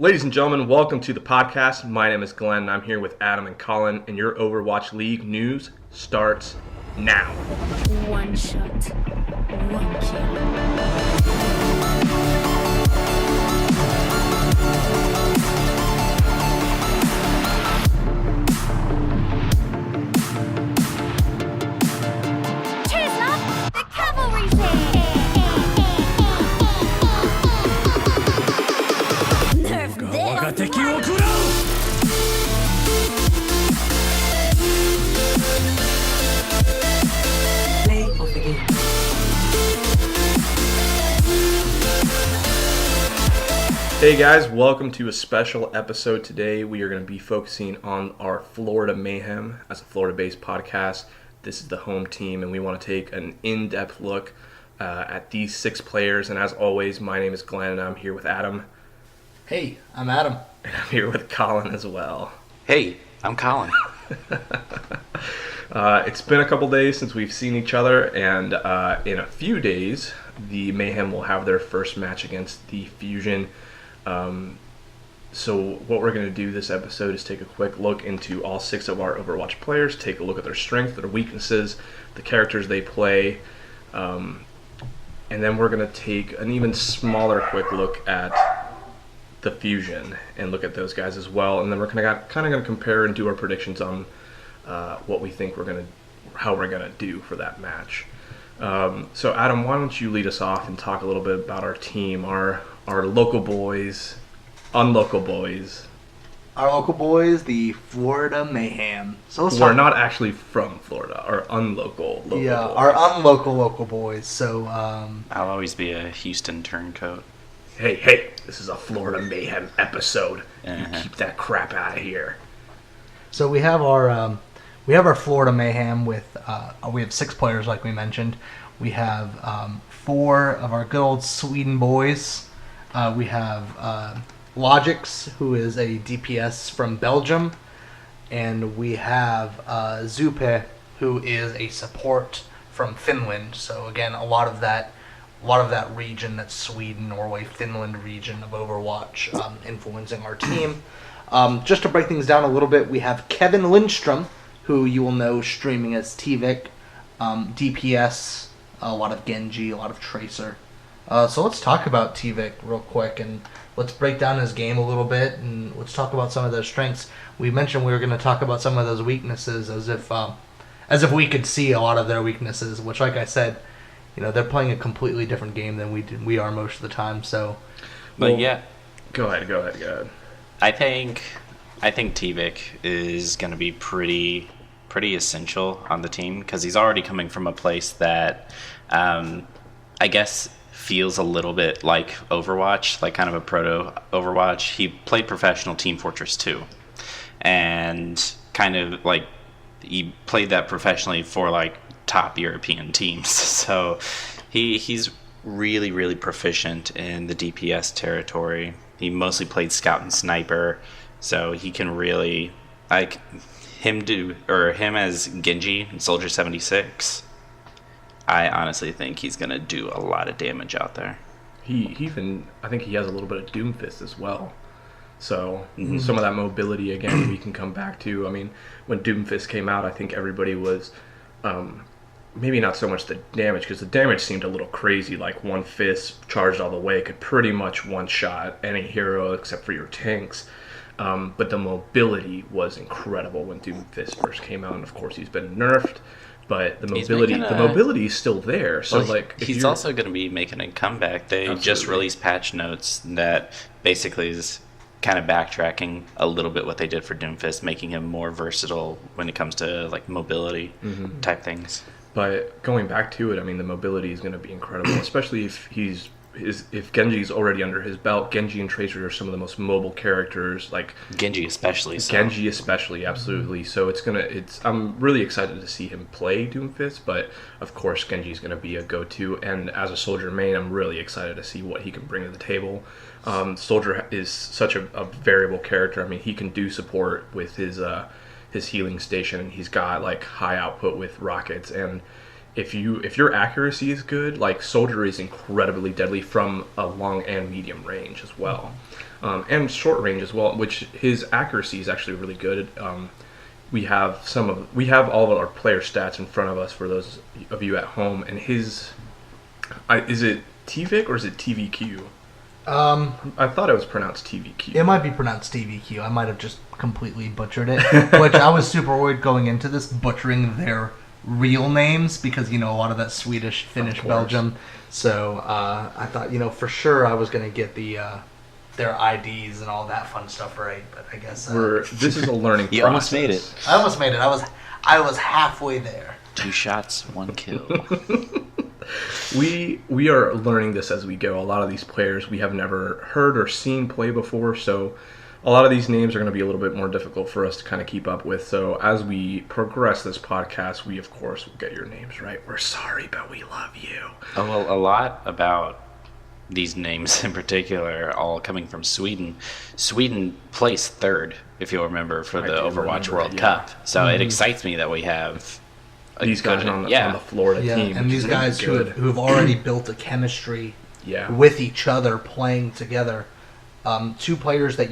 Ladies and gentlemen, welcome to the podcast. My name is Glenn, and I'm here with Adam and Colin, and your Overwatch League news starts now. One shot, one kill. Hey guys, welcome to a special episode today. We are going to be focusing on our Florida Mayhem as a Florida-based podcast. This is the home team, and we want to take an in-depth look at these 6 players. And as always, my name is Glenn, and I'm here with Adam. Hey, I'm Adam. And I'm here with Colin as well. Hey, I'm Colin. It's been a couple days since we've seen each other, and in a few days, the Mayhem will have their first match against the Fusion. So what we're going to do this episode is take a quick look into all 6 of our Overwatch players, take a look at their strengths, their weaknesses, the characters they play, and then we're going to take an even smaller quick look at the Fusion and look at those guys as well, and then we're kind of going to compare and do our predictions on what we think how we're going to do for that match. So Adam, why don't you lead us off and talk a little bit about our team, our local boys, unlocal boys. Our local boys, the Florida Mayhem. So we're not actually from Florida. Our unlocal boys. Our unlocal local boys. So I'll always be a Houston turncoat. Hey, this is a Florida Mayhem episode. Uh-huh. You keep that crap out of here. So we have our Florida Mayhem with we have 6 players like we mentioned. We have 4 of our good old Sweden boys. We have Logix, who is a DPS from Belgium, and we have Zupe, who is a support from Finland. So again, a lot of that region, that Sweden, Norway, Finland region of Overwatch, influencing our team. Just to break things down a little bit, we have Kevin Lindstrom, who you will know streaming as Tvik, DPS, a lot of Genji, a lot of Tracer. So let's talk about Tvik real quick, and let's break down his game a little bit, and let's talk about some of those strengths. We mentioned we were going to talk about some of those weaknesses as if we could see a lot of their weaknesses, which, like I said, they're playing a completely different game than we are most of the time. So, but yeah, go ahead. I think Tvik is going to be pretty essential on the team because he's already coming from a place that I guess feels a little bit like Overwatch, like kind of a proto Overwatch. He played professional Team Fortress 2, and kind of like he played that professionally for like top European teams. So he's really proficient in the DPS territory. He mostly played Scout and Sniper, so he can really him as Genji in Soldier 76. I honestly think he's going to do a lot of damage out there. I think he has a little bit of Doomfist as well. So some of that mobility, again, we can come back to. I mean, when Doomfist came out, I think everybody was maybe not so much the damage, because the damage seemed a little crazy, like one fist charged all the way could pretty much one-shot any hero except for your tanks. But the mobility was incredible when Doomfist first came out, and of course he's been nerfed. But the mobility is still there. So he's also going to be making a comeback. They just released patch notes that basically is kind of backtracking a little bit what they did for Doomfist, making him more versatile when it comes to like mobility type things. But going back to it, I mean, the mobility is going to be incredible, especially if Genji's already under his belt. Genji and Tracer are some of the most mobile characters, like Genji especially. Genji especially, absolutely. So I'm really excited to see him play Doomfist, but of course Genji's going to be a go-to. And as a Soldier main, I'm really excited to see what he can bring to the table. Soldier is such a variable character. I mean, he can do support with his healing station. He's got like high output with rockets, and if your accuracy is good, like Soldier is incredibly deadly from a long and medium range as well, and short range as well. Which his accuracy is actually really good. We have all of our player stats in front of us for those of you at home, and is it TVIC or is it TVQ? I thought it was pronounced TVQ. It might be pronounced TVQ. I might have just completely butchered it, which I was super worried going into this, butchering their real names, because, a lot of that Swedish, Finnish, Belgium. So I thought, for sure I was going to get their IDs and all that fun stuff right, but I guess... this is a learning process. You almost made it. I almost made it. I was halfway there. 2 shots, 1 kill. We are learning this as we go. A lot of these players we have never heard or seen play before, so a lot of these names are going to be a little bit more difficult for us to kind of keep up with. So as we progress this podcast, we of course will get your names right. We're sorry, but we love you. Oh, well, a lot about these names in particular are all coming from Sweden. Sweden placed 3rd, if you'll remember, for the Overwatch World Cup. So it excites me that we have these guys on the Florida team. And these guys who've already built a chemistry with each other, playing together. 2 players that,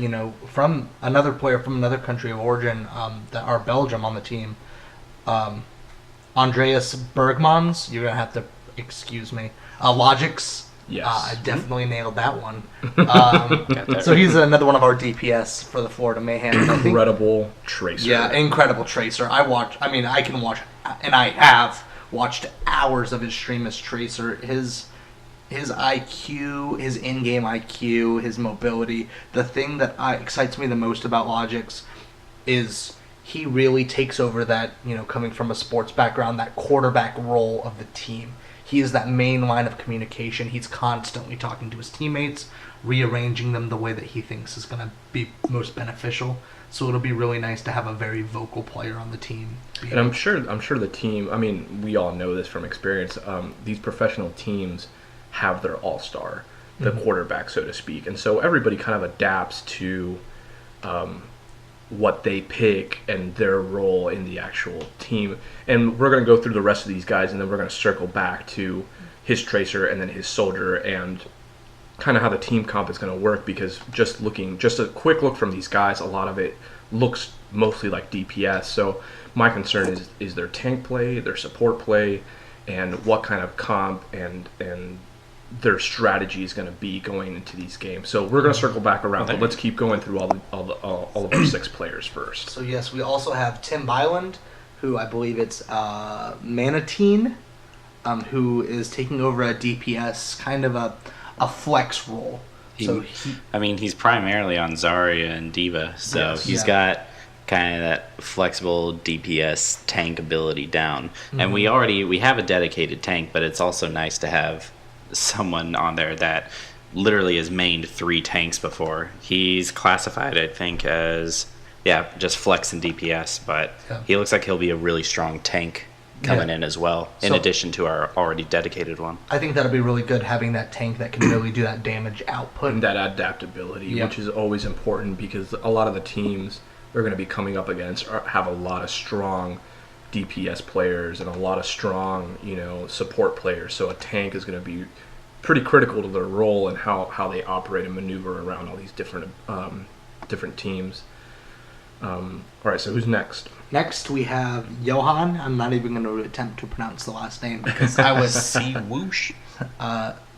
from another player from another country of origin, that are Belgium on the team. Andreas Bergmans, you're going to have to excuse me. Logix. Yes. I definitely nailed that one. So he's another one of our DPS for the Florida Mayhem. Incredible tracer. Yeah, incredible tracer. I can watch, and I have watched hours of his stream as tracer. His IQ, his in-game IQ, his mobility. The thing that excites me the most about Logix is he really takes over that, coming from a sports background, that quarterback role of the team. He is that main line of communication. He's constantly talking to his teammates, rearranging them the way that he thinks is going to be most beneficial. So it'll be really nice to have a very vocal player on the team. And I'm sure the team, I mean, we all know this from experience, these professional teams have their all-star, the quarterback, so to speak. And so everybody kind of adapts to what they pick and their role in the actual team. And we're going to go through the rest of these guys, and then we're going to circle back to his tracer and then his soldier and kind of how the team comp is going to work, because just a quick look from these guys, a lot of it looks mostly like DPS. So my concern is their tank play, their support play, and what kind of comp and their strategy is going to be going into these games. So we're going to circle back around, but let's keep going through all of our 6 players first. So yes, we also have Tim Byland, who I believe it's Manatine, who is taking over at DPS, kind of a flex role. He's primarily on Zarya and Diva, so he's got kind of that flexible DPS tank ability down. And we have a dedicated tank, but it's also nice to have someone on there that literally has mained 3 tanks before. He's classified, I think, as just flex and DPS, but he looks like he'll be a really strong tank coming in as well, in addition to our already dedicated one. I think that'll be really good, having that tank that can really do that damage output. And that adaptability, which is always important, because a lot of the teams they're going to be coming up against have a lot of strong DPS players and a lot of strong, support players. So a tank is going to be pretty critical to their role and how they operate and maneuver around all these different teams. All right, so who's next? Next we have Johan. I'm not even going to attempt to pronounce the last name because I was Siwoosh.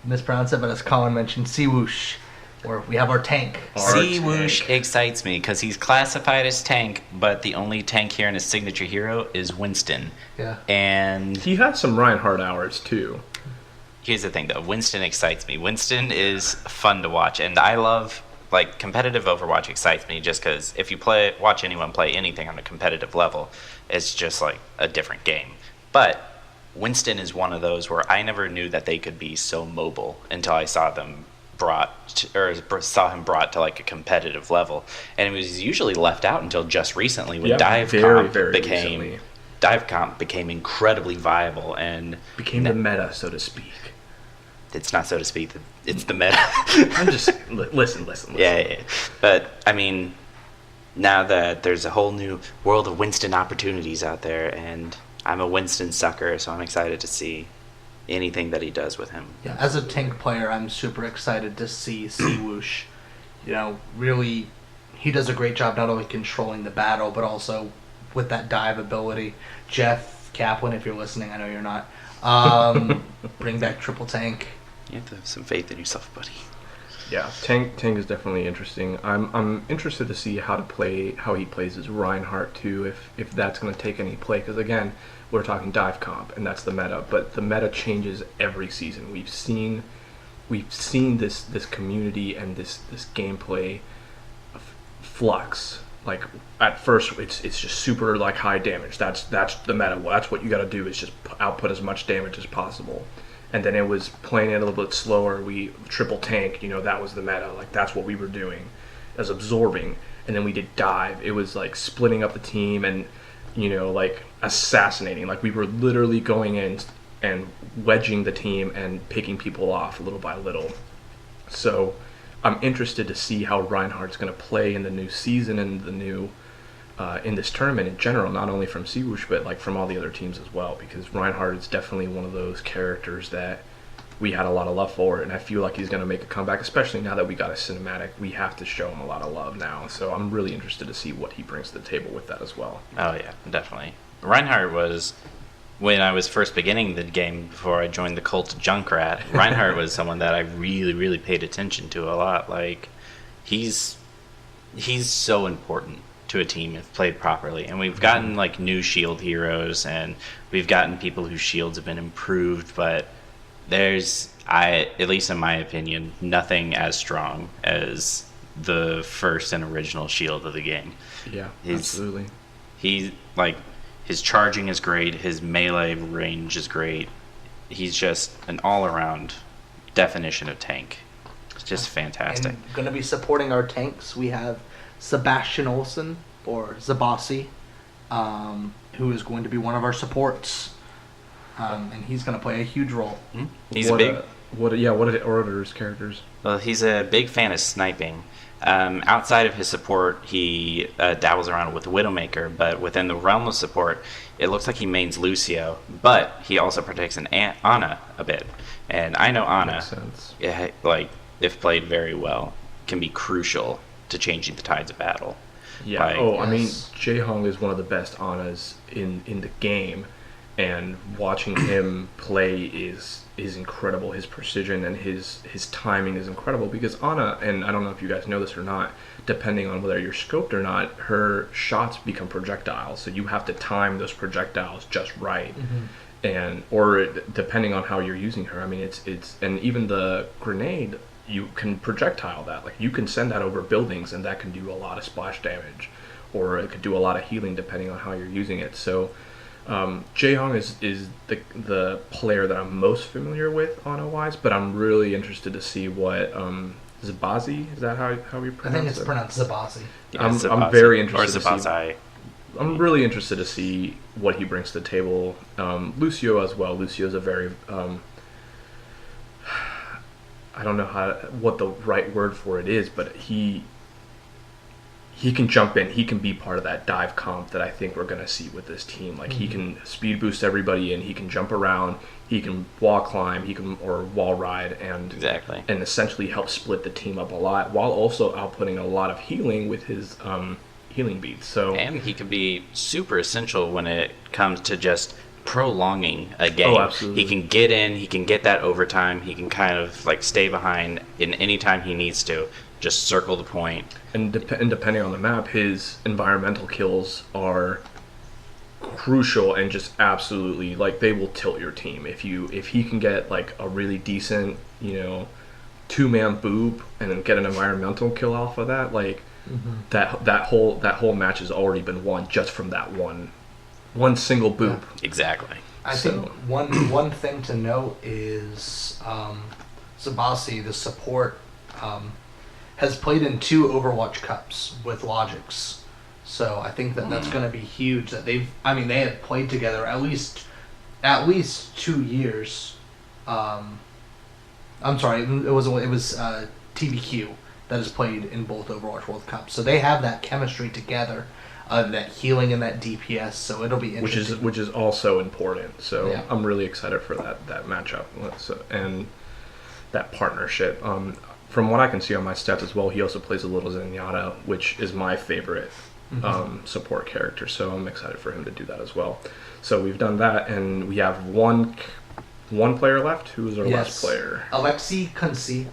Mispronounce it, but as Colin mentioned, Siwoosh. Or we have our tank. Siwoosh excites me because he's classified as tank, but the only tank here in his signature hero is Winston. Yeah. And he has some Reinhardt hours too. Here's the thing though, Winston excites me. Winston is fun to watch, and I love, competitive Overwatch excites me just because if you watch anyone play anything on a competitive level, it's just a different game. But Winston is one of those where I never knew that they could be so mobile until I saw him brought to a competitive level, and it was usually left out until just recently when Dive Comp became incredibly viable and became the meta, so to speak. It's not so to speak. It's the meta. I'm just listen. Yeah. But I mean, now that there's a whole new world of Winston opportunities out there, and I'm a Winston sucker, so I'm excited to see anything that he does with him. Yeah, as a tank player, I'm super excited to see Seawoosh. Really, he does a great job not only controlling the battle, but also with that dive ability. Jeff Kaplan, if you're listening, I know you're not. Bring back triple tank. You have to have some faith in yourself, buddy. Yeah, tank is definitely interesting. I'm interested to see how he plays as Reinhardt too, if that's going to take any play. Because again, we're talking dive comp, and that's the meta. But the meta changes every season. We've seen this community and this gameplay flux. Like at first, it's just super like high damage. That's the meta. Well, that's what you got to do is just output as much damage as possible. And then it was playing it a little bit slower. We triple tank, that was the meta. Like that's what we were doing, as absorbing. And then we did dive. It was like splitting up the team and like assassinating. Like we were literally going in and wedging the team and picking people off little by little. So I'm interested to see how Reinhardt's going to play in the new season and the new in this tournament in general, not only from Seawoosh, but like from all the other teams as well, because Reinhardt is definitely one of those characters that we had a lot of love for, and I feel like he's going to make a comeback, especially now that we got a cinematic. We have to show him a lot of love now, so I'm really interested to see what he brings to the table with that as well. Oh yeah, definitely. Reinhardt was, when I was first beginning the game before I joined the cult of Junkrat, Reinhardt was someone that I really, really paid attention to a lot. Like, he's so important to a team if played properly. And we've gotten like new shield heroes, and we've gotten people whose shields have been improved, but there's, at least in my opinion, nothing as strong as the first and original shield of the game. Yeah, absolutely. His charging is great, his melee range is great. He's just an all-around definition of tank. It's just fantastic. And going to be supporting our tanks, we have Sebastian Olsen, or Zabasi, who is going to be one of our supports, and he's going to play a huge role. He's what are his characters? Well, he's a big fan of sniping. Outside of his support, he dabbles around with Widowmaker, but within the realm of support, it looks like he mains Lucio, but he also protects an Ana a bit. And I know Ana, if played very well, can be crucial to changing the tides of battle. Yeah. I mean, Jae-Hong is one of the best Anas in the game, and watching him play is incredible. His precision and his timing is incredible, because Ana, and I don't know if you guys know this or not, depending on whether you're scoped or not, her shots become projectiles, so you have to time those projectiles just right. And or depending on how you're using her, I mean, it's and even the grenade, you can projectile that. Like, you can send that over buildings, and that can do a lot of splash damage, or it could do a lot of healing depending on how you're using it. So Jae-Hong is the player that I'm most familiar with Ana-wise, but I'm really interested to see what Zabazi, is that how we pronounce it? I think it's pronounced Zabasi. Yeah, I'm very interested or Zabazai. I'm really interested to see what he brings to the table. Lucio as well. Lucio's a very I don't know what the right word for it is, but he can jump in. He can be part of that dive comp that I think we're going to see with this team. Like, he can speed boost everybody in. He can jump around. He can wall climb. Or wall ride, and essentially help split the team up a lot, while also outputting a lot of healing with his healing beats. So, and he can be super essential when it comes to just prolonging a game. Oh, absolutely. He can get in, he can get that overtime, he can kind of like stay behind in any time he needs to, just circle the point. And depending on the map, his environmental kills are crucial and just absolutely, like, they will tilt your team. If he can get like a really decent, two-man boob and then get an environmental kill off of that, like that whole match has already been won just from that one single boop. Yeah. Exactly. I think one thing to note is Zabasi, the support, has played in 2 Overwatch Cups with Logix. So I think that's going to be huge. That they had played together at least 2 years. I'm sorry, it was TBQ that has played in both Overwatch World Cups. So they have that chemistry together. that healing and that DPS. So it'll be interesting. Which is also important. So Yeah. I'm really excited for that matchup and that partnership. From what I can see on my stats as well, he also plays a little Zenyatta, which is my favorite support character. So I'm excited for him to do that as well. So we've done that, and we have one player left. Who is our last player? Alexei Kunsi,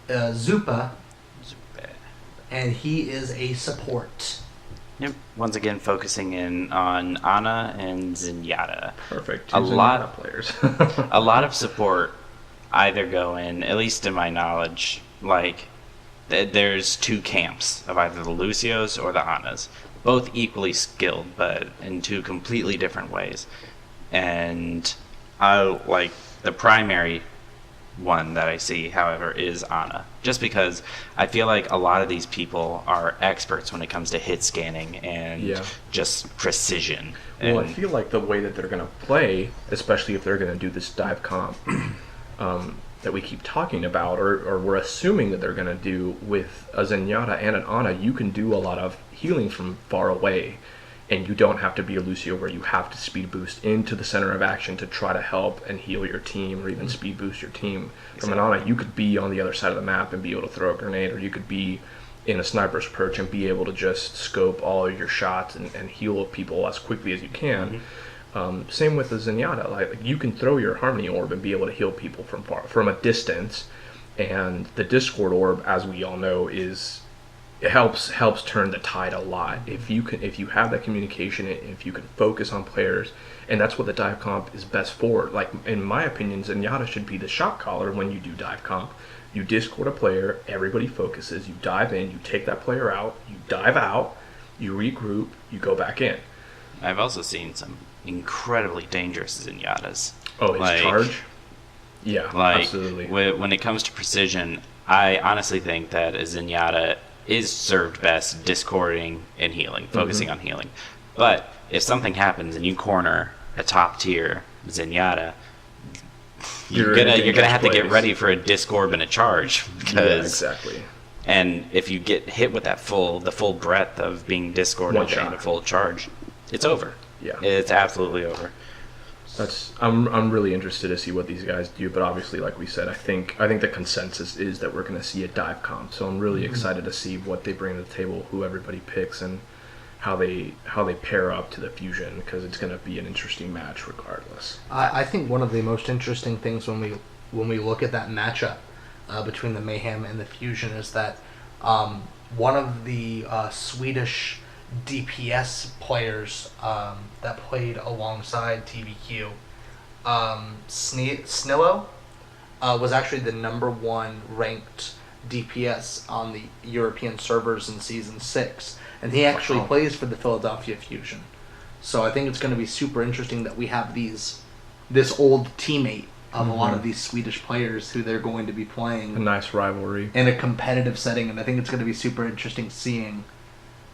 Zupa, and he is a support. Yep. Once again, focusing in on Ana and Zenyatta. Perfect. A lot of players. A lot of support either go in, at least to my knowledge, like there's two camps of either the Lucios or the Anas, both equally skilled, but in two completely different ways. And the primary one that I see, however, is Ana, just because I feel like a lot of these people are experts when it comes to hit scanning and just precision. Well, I feel like the way that they're going to play, especially if they're going to do this dive comp that we keep talking about, or we're assuming that they're going to do with a Zenyatta and an Ana, you can do a lot of healing from far away, and you don't have to be a Lucio where you have to speed boost into the center of action to try to help and heal your team, or even speed boost your team. From an Ana, you could be on the other side of the map and be able to throw a grenade, or you could be in a sniper's perch and be able to just scope all of your shots and heal people as quickly as you can. Same with the Zenyatta. Like you can throw your Harmony Orb and be able to heal people from a distance, and the Discord Orb, as we all know, it helps turn the tide a lot. If you have that communication, if you can focus on players, and that's what the dive comp is best for. Like in my opinion, Zenyatta should be the shot caller when you do dive comp. You Discord a player, everybody focuses, you dive in, you take that player out, you dive out, you regroup, you go back in. I've also seen some incredibly dangerous Zenyatas. Oh, his charge? Yeah, absolutely. When it comes to precision, I honestly think that a Zenyatta is served best discording and healing, focusing on healing. But if something happens and you corner a top tier Zenyatta, you're gonna have to get ready for a discord and a charge. Exactly. And if you get hit with the full breadth of being discorded and a full charge, it's over. Yeah, it's absolutely over. I'm really interested to see what these guys do, but obviously, like we said, I think the consensus is that we're going to see a dive comp. So I'm really excited to see what they bring to the table, who everybody picks, and how they pair up to the fusion, because it's going to be an interesting match regardless. I think one of the most interesting things when we look at that matchup between the Mayhem and the fusion is that one of the Swedish DPS players that played alongside TVQ, Snillo, was actually the #1 ranked DPS on the European servers in Season 6. And he actually plays for the Philadelphia Fusion. So I think it's going to be super interesting that we have this old teammate of a lot of these Swedish players who they're going to be playing. A nice rivalry. In a competitive setting, and I think it's going to be super interesting seeing,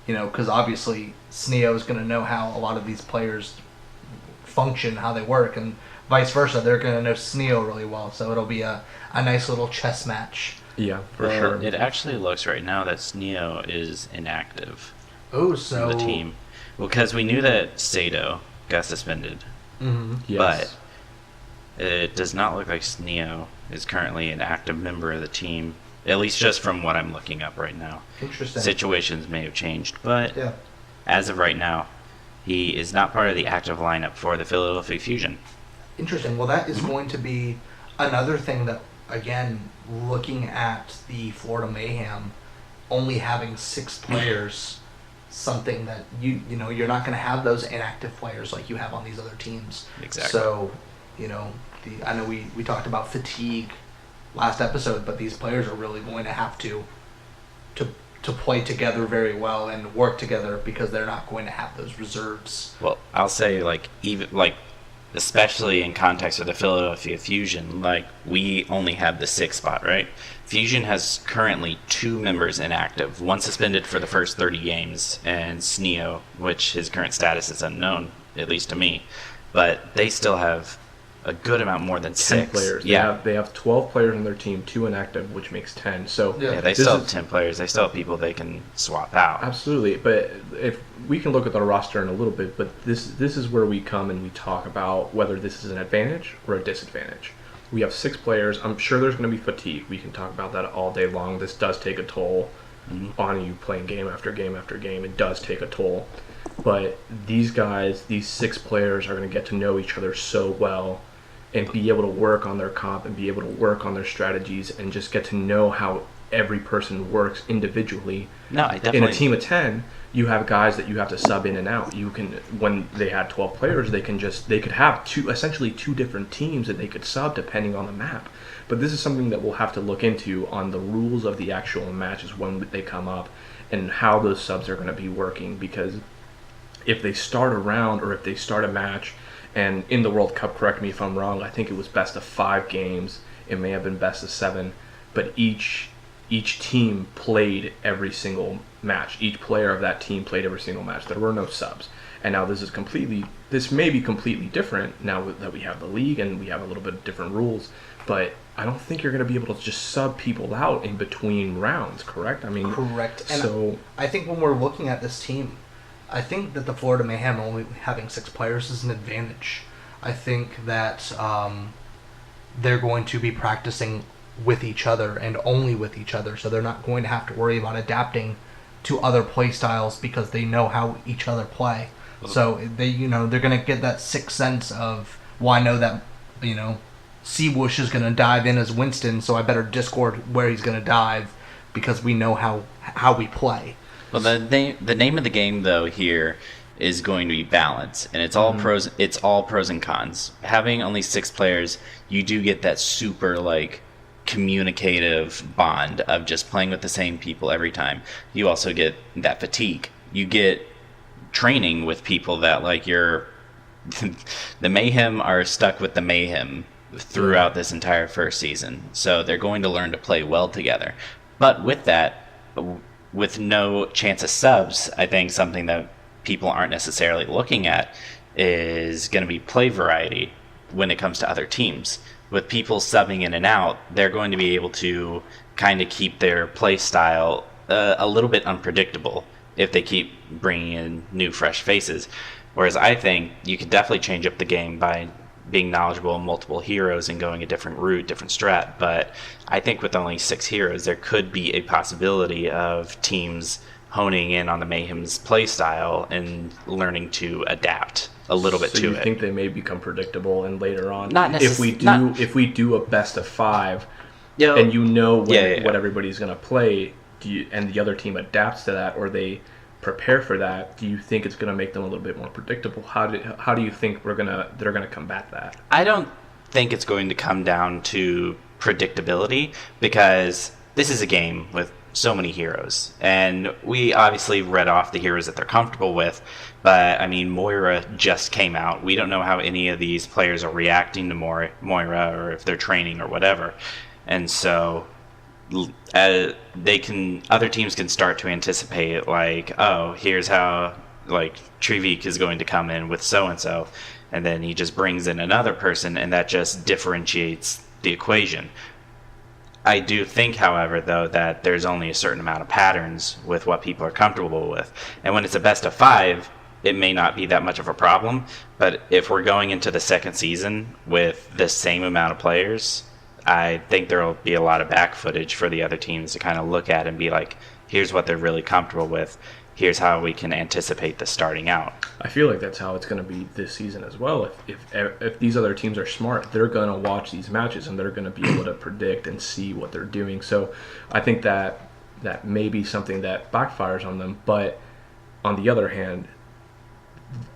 because obviously Sneo is going to know how a lot of these players function, how they work, and vice versa. They're going to know Sneo really well, so it'll be a nice little chess match. Yeah, for sure. It actually looks right now that Sneo is inactive. Oh, so the team. Well, because we knew that Sato got suspended. Yes. But it does not look like Sneo is currently an active member of the team, at least just from what I'm looking up right now. Interesting. Situations may have changed, but as of right now, he is not part of the active lineup for the Philadelphia Fusion. Interesting. Well, that is going to be another thing that, again, looking at the Florida Mayhem, only having 6 players, something that you're not going to have those inactive players like you have on these other teams. Exactly. So, I know we talked about fatigue last episode, but these players are really going to have to play together very well and work together, because they're not going to have those reserves. Well, I'll say especially in context of the Philadelphia Fusion, we only have the 6th spot, right? Fusion has currently 2 members inactive, one suspended for the first 30 games, and Sneo, which his current status is unknown, at least to me. But they still have a good amount more than 10 6 players. Yeah, They have 12 players on their team, 2 inactive, which makes 10. So Yeah. yeah, they this still have is- 10 players. They still have people they can swap out. Absolutely, but if we can look at the roster in a little bit, but this is where we come and we talk about whether this is an advantage or a disadvantage. We have 6 players. I'm sure there's going to be fatigue. We can talk about that all day long. This does take a toll on you playing game after game after game. It does take a toll. But these guys, these 6 players, are going to get to know each other so well and be able to work on their comp and be able to work on their strategies and just get to know how every person works individually. No, I definitely. In a team of 10, you have guys that you have to sub in and out. You can, when they had 12 players, they could have essentially two different teams that they could sub depending on the map. But this is something that we'll have to look into on the rules of the actual matches when they come up and how those subs are going to be working, because if they start a round or if they start a match, and in the World Cup, correct me if I'm wrong, I think it was best of 5 games. It may have been best of 7, but each team played every single match. Each player of that team played every single match. There were no subs. And now this may be completely different now that we have the league and we have a little bit different rules, but I don't think you're going to be able to just sub people out in between rounds, correct? I mean, Correct. And so I think when we're looking at this team, I think that the Florida Mayhem only having 6 players is an advantage. I think that they're going to be practicing with each other and only with each other, so they're not going to have to worry about adapting to other play styles because they know how each other play. So they're going to get that sixth sense of, well, I know that Seawoosh is going to dive in as Winston, so I better Discord where he's going to dive because we know how we play. Well, the name of the game though here is going to be balance, and it's all pros. It's all pros and cons. Having only 6 players, you do get that super communicative bond of just playing with the same people every time. You also get that fatigue. You get training with people that the Mayhem are stuck with the Mayhem throughout this entire first season, so they're going to learn to play well together. But with that, with no chance of subs, I think something that people aren't necessarily looking at is going to be play variety when it comes to other teams. With people subbing in and out, they're going to be able to kind of keep their play style a little bit unpredictable if they keep bringing in new, fresh faces. Whereas I think you could definitely change up the game by being knowledgeable in multiple heroes and going a different route, different strat. But I think with only 6 heroes, there could be a possibility of teams honing in on the Mayhem's play style and learning to adapt a little bit to So you it. think they may become predictable, and later on, Not if we do a best of 5, Yeah, and you know Yeah. what everybody's going to play, and the other team adapts to that, or they prepare for that, do you think it's going to make them a little bit more predictable? How do you think they're going to combat that? I don't think it's going to come down to predictability, because this is a game with so many heroes, and we obviously read off the heroes that they're comfortable with, but I mean, Moira just came out. We don't know how any of these players are reacting to Moira, or if they're training or whatever, and so other teams can start to anticipate, oh, here's how Trivik is going to come in with so and then he just brings in another person, and that just differentiates the equation. I do think, however, though, that there's only a certain amount of patterns with what people are comfortable with. And when it's a best of 5, it may not be that much of a problem. But if we're going into the second season with the same amount of players, I think there will be a lot of back footage for the other teams to kind of look at and be like, here's what they're really comfortable with. Here's how we can anticipate this starting out. I feel like that's how it's going to be this season as well. If these other teams are smart, they're going to watch these matches and they're going to be able to predict and see what they're doing. So I think that may be something that backfires on them. But on the other hand,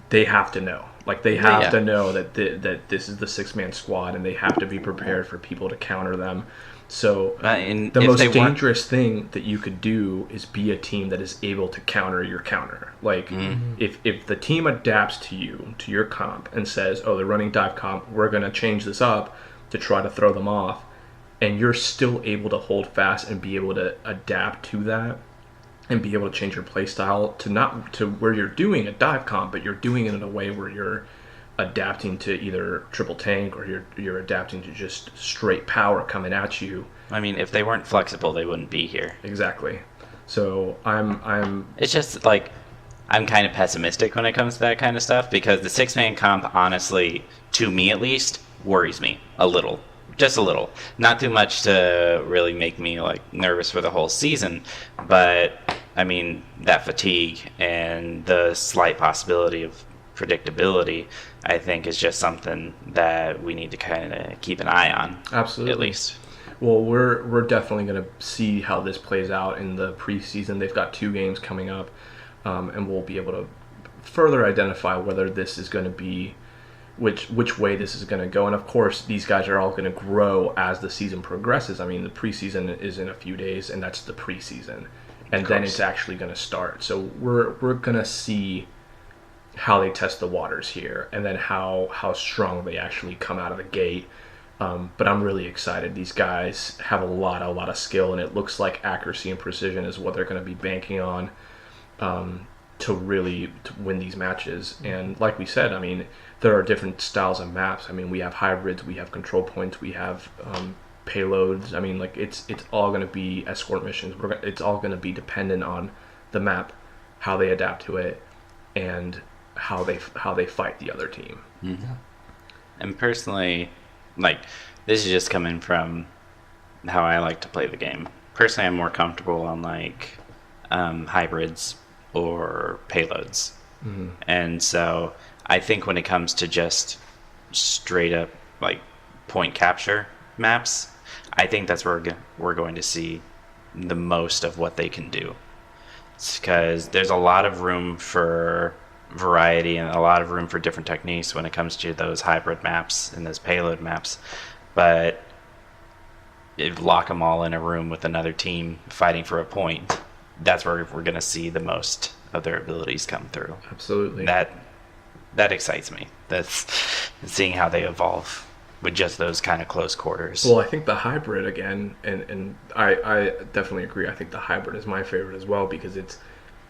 they have to know. They have to know that this is the 6-man squad, and they have to be prepared for people to counter them. So the most dangerous thing that you could do is be a team that is able to counter your counter. If the team adapts to you, to your comp, and says, oh, they're running dive comp, we're going to change this up to try to throw them off, and you're still able to hold fast and be able to adapt to that and be able to change your play style to not to where you're doing a dive comp, but you're doing it in a way where you're adapting to either triple tank or you're adapting to just straight power coming at you. I mean, if they weren't flexible, they wouldn't be here. Exactly. So I'm It's just like I'm kind of pessimistic when it comes to that kind of stuff because the 6-man comp, honestly, to me at least, worries me a little. Just a little. Not too much to really make me like nervous for the whole season, but I mean that fatigue and the slight possibility of predictability, I think, is just something that we need to kind of keep an eye on. Absolutely. At least. Well, we're definitely going to see how this plays out in the preseason. They've got 2 games coming up, and we'll be able to further identify whether this is going to be which way this is going to go. And of course, these guys are all going to grow as the season progresses. I mean, the preseason is in a few days, and that's the preseason, and then it's actually going to start. So we're going to see how they test the waters here, and then how strong they actually come out of the gate. But I'm really excited. These guys have a lot of skill, and it looks like accuracy and precision is what they're going to be banking on to win these matches. And like we said, I mean, there are different styles of maps. I mean, we have hybrids, we have control points, we have payloads. I mean, like it's all going to be escort missions. It's all going to be dependent on the map, how they adapt to it, and how they fight the other team. Mm-hmm. And personally, like, this is just coming from how I like to play the game. Personally, I'm more comfortable on like hybrids or payloads. Mm-hmm. And so I think when it comes to just straight up like point capture maps, I think that's where we're going to see the most of what they can do. It's because there's a lot of room for variety and a lot of room for different techniques when it comes to those hybrid maps and those payload maps. But if lock them all in a room with another team fighting for a point, that's where we're going to see the most of their abilities come through. Absolutely. That excites me. That's seeing how they evolve with just those kind of close quarters. Well, I think the hybrid again, and I definitely agree. I think the hybrid is my favorite as well because it's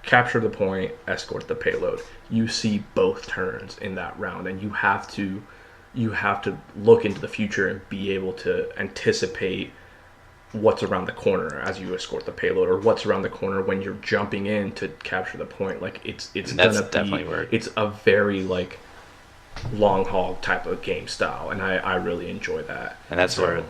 capture the point, escort the payload. You see both turns in that round, and you have to look into the future and be able to anticipate what's around the corner as you escort the payload, or what's around the corner when you're jumping in to capture the point. Like it's that's definitely where it's a very like long haul type of game style, and I really enjoy that. And that's where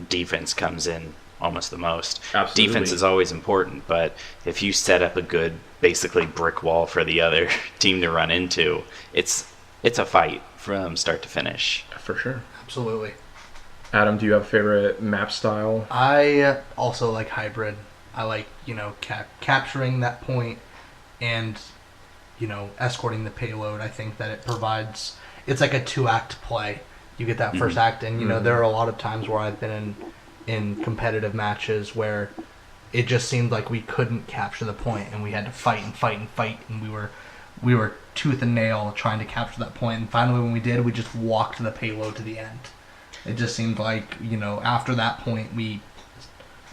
defense comes in almost the most. Absolutely. Defense is always important, but if you set up a good, basically brick wall for the other team to run into, it's a fight from start to finish. For sure. Absolutely. Adam, do you have a favorite map style? I also like hybrid. I like, capturing that point and, escorting the payload. I think that it provides, it's like a 2-act play. You get that first act, and, there are a lot of times where I've been in competitive matches where it just seemed like we couldn't capture the point, and we had to fight and fight and fight, and we were tooth and nail trying to capture that point. And finally, when we did, we just walked the payload to the end. It just seemed like, after that point,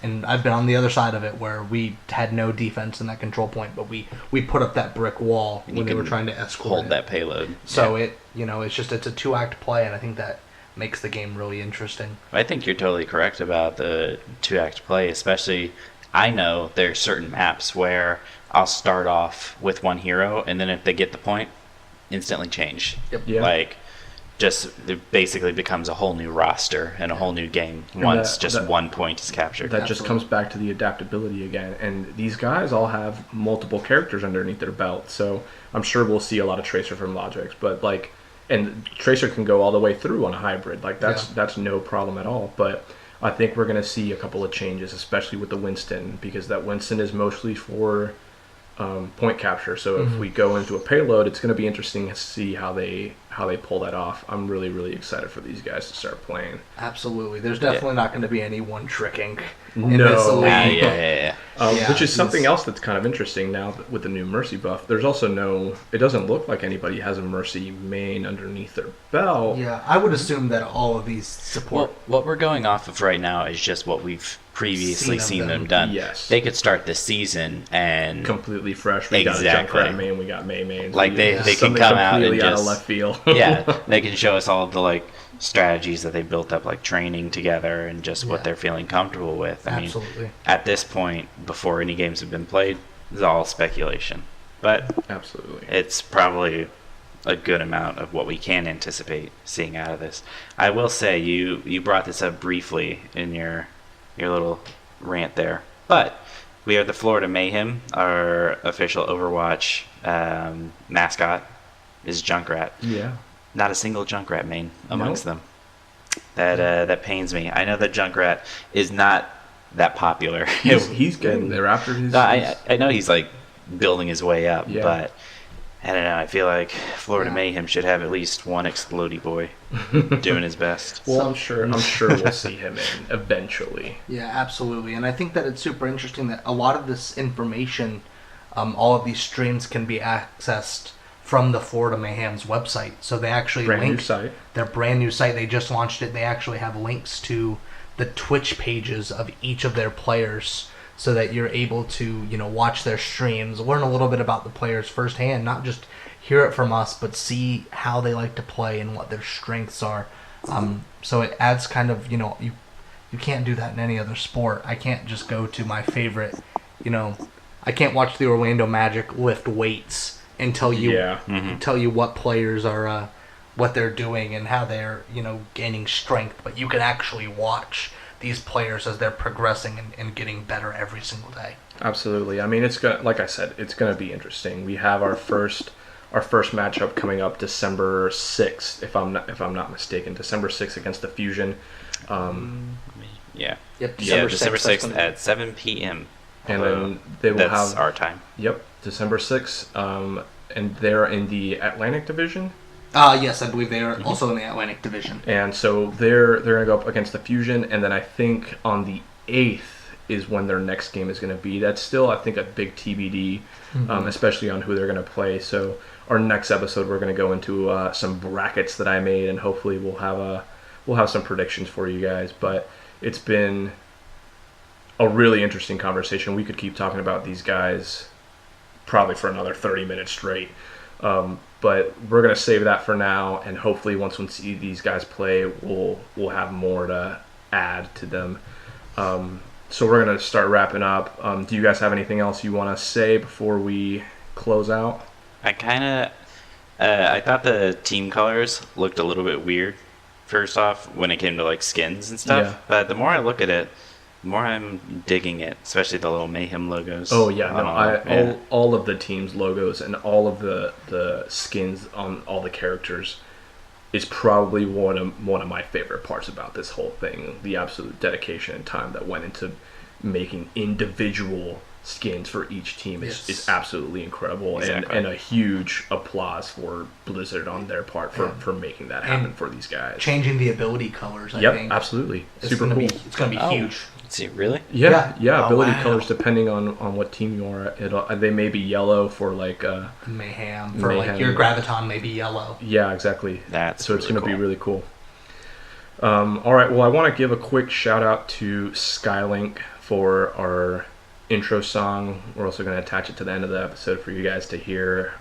and I've been on the other side of it where we had no defense in that control point, but we put up that brick wall when they were trying to escort hold that payload. So it's a 2-act play, and I think that makes the game really interesting. I think you're totally correct about the 2-act play, especially I know there's certain maps where I'll start off with one hero, and then if they get the point, instantly change. Yep. Yeah. Like, just it basically becomes a whole new roster and a whole new game once one point is captured. That just comes back to the adaptability again. And these guys all have multiple characters underneath their belt, so I'm sure we'll see a lot of Tracer from Logix. But and Tracer can go all the way through on a hybrid. Like that's no problem at all. But I think we're going to see a couple of changes, especially with the Winston, because that Winston is mostly for point capture. So if we go into a payload, it's going to be interesting to see how they pull that off. I'm really, really excited for these guys to start playing. Absolutely. There's definitely not going to be any one-tricking in No. this league. Yeah. Which is something else that's kind of interesting now with the new Mercy buff. There's also it doesn't look like anybody has a Mercy main underneath their belt. Yeah, I would assume that all of these support. Well, what we're going off of right now is just what we've previously Seen seen of them them. done. Yes. They could start this season and completely fresh. We Exactly. got a Junkrat main, we got May mains. Like, We- they can something come out and completely out of just- left field. yeah, they can show us all the like strategies that they built up, like training together and just what Yeah. they're feeling comfortable with. I Absolutely. mean, at this point, before any games have been played, it's all speculation. But Absolutely. it's probably a good amount of what we can anticipate seeing out of this. I will say you brought this up briefly in your little rant there, but we are the Florida Mayhem. Our official Overwatch mascot is Junkrat. Yeah. Not a single Junkrat main amongst Nope. them. That pains me. I know that Junkrat is not that popular. He's getting there after his. No, I know he's like building his way up, Yeah. but I don't know. I feel like Florida Yeah. Mayhem should have at least one explodey boy doing his best. Well, Some- I'm sure we'll see him in eventually. Yeah, absolutely. And I think that it's super interesting that a lot of this information, all of these streams can be accessed from the Florida Mayhem's website. So they actually Brand new link site. their brand new site. They just launched it. They actually have links to the Twitch pages of each of their players so that you're able to, watch their streams, learn a little bit about the players firsthand, not just hear it from us, but see how they like to play and what their strengths are. So it adds kind of, you can't do that in any other sport. I can't just go to my favorite, I can't watch the Orlando Magic lift weights and tell you Yeah. tell you what players are what they're doing and how they're gaining strength, but you can actually watch these players as they're progressing and getting better every single day. Absolutely. I mean, it's gonna, like I said, it's gonna be interesting. We have our first matchup coming up December 6th, if I'm not mistaken. December 6th against the Fusion. Yeah. Yep, December December 6th, 6th at 7 p.m. And then they will That's have our time. Yep, December 6th. And they're in the Atlantic Division. Yes, I believe they are also in the Atlantic Division. And so they're going to go up against the Fusion, and then I think on the 8th is when their next game is going to be. That's still, I think, a big TBD, especially on who they're going to play. So our next episode, we're going to go into some brackets that I made, and hopefully we'll have some predictions for you guys. But it's been a really interesting conversation. We could keep talking about these guys probably for another 30 minutes straight. But we're gonna save that for now, and hopefully once we see these guys play, we'll have more to add to them. So we're gonna start wrapping up. Do you guys have anything else you want to say before we close out? I thought the team colors looked a little bit weird, first off, when it came to like skins and stuff. Yeah. But the more I look at it, the more I'm digging it, especially the little Mayhem logos. Oh yeah, on all of the team's logos and all of the skins on all the characters is probably one of my favorite parts about this whole thing. The absolute dedication and time that went into making individual skins for each team is absolutely incredible. Exactly. And a huge applause for Blizzard on their part for making that happen for these guys. Changing the ability colors, I Yep, think. absolutely. It's Super gonna cool. It's going to be Oh. huge. See, really? Yeah, Oh, ability wow. colors depending on what team you are. They may be yellow for like Mayhem. For like Mayhem. your Graviton may be yellow. yeah, exactly. That's So it's really going to be cool. really cool. All right, well, I want to give a quick shout out to Skylink for our intro song. We're also going to attach it to the end of the episode for you guys to hear.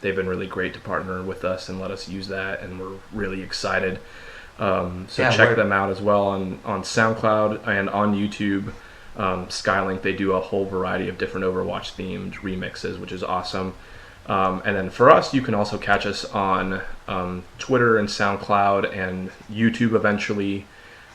They've been really great to partner with us and let us use that, and we're really excited. So Yeah, check we're- them out as well on SoundCloud and on YouTube. Skylink, they do a whole variety of different Overwatch themed remixes, which is awesome. And then for us, you can also catch us on Twitter and SoundCloud and YouTube eventually.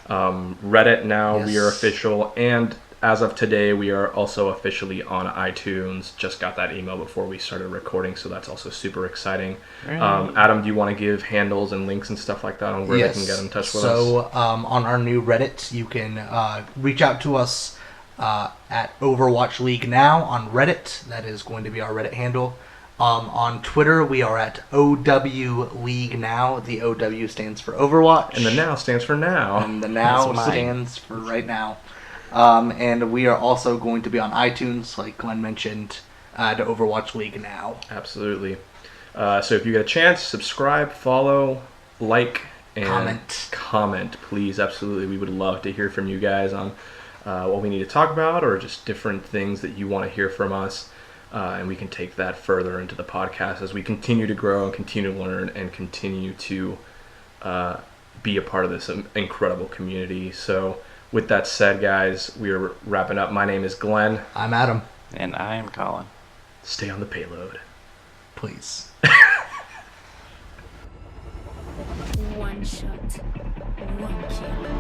Reddit now, we are Yes. official. And as of today, we are also officially on iTunes. Just got that email before we started recording, so that's also super exciting. Adam, do you want to give handles and links and stuff like that on where they can get in touch with us? So on our new Reddit, you can reach out to us at Overwatch League Now on Reddit. That is going to be our Reddit handle. On Twitter, we are at OW League Now. The OW stands for Overwatch. And the now stands for now. And the now That's mine. stands for right now. And we are also going to be on iTunes, like Glenn mentioned, to Overwatch League Now. Absolutely. So if you get a chance, subscribe, follow, like, and Comment. comment, please. Absolutely. We would love to hear from you guys on what we need to talk about, or just different things that you want to hear from us. And we can take that further into the podcast as we continue to grow and continue to learn and continue to be a part of this incredible community. So with that said, guys, we are wrapping up. My name is Glenn. I'm Adam. And I am Colin. Stay on the payload. Please. One shot, one kill.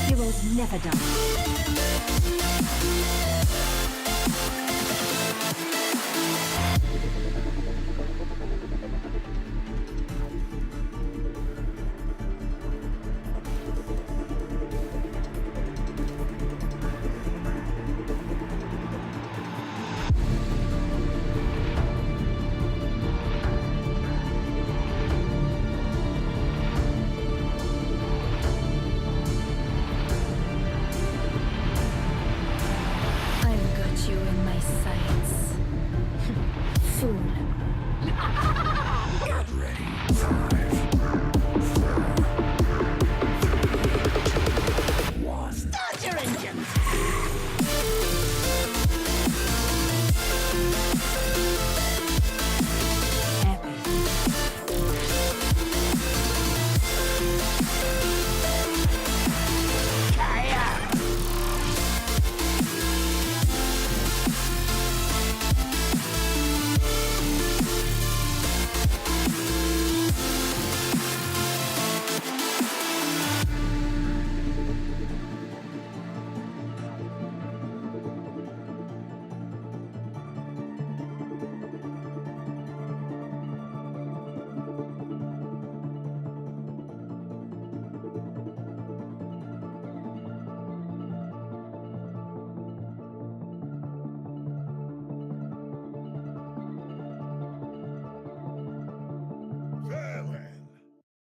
Heroes never die.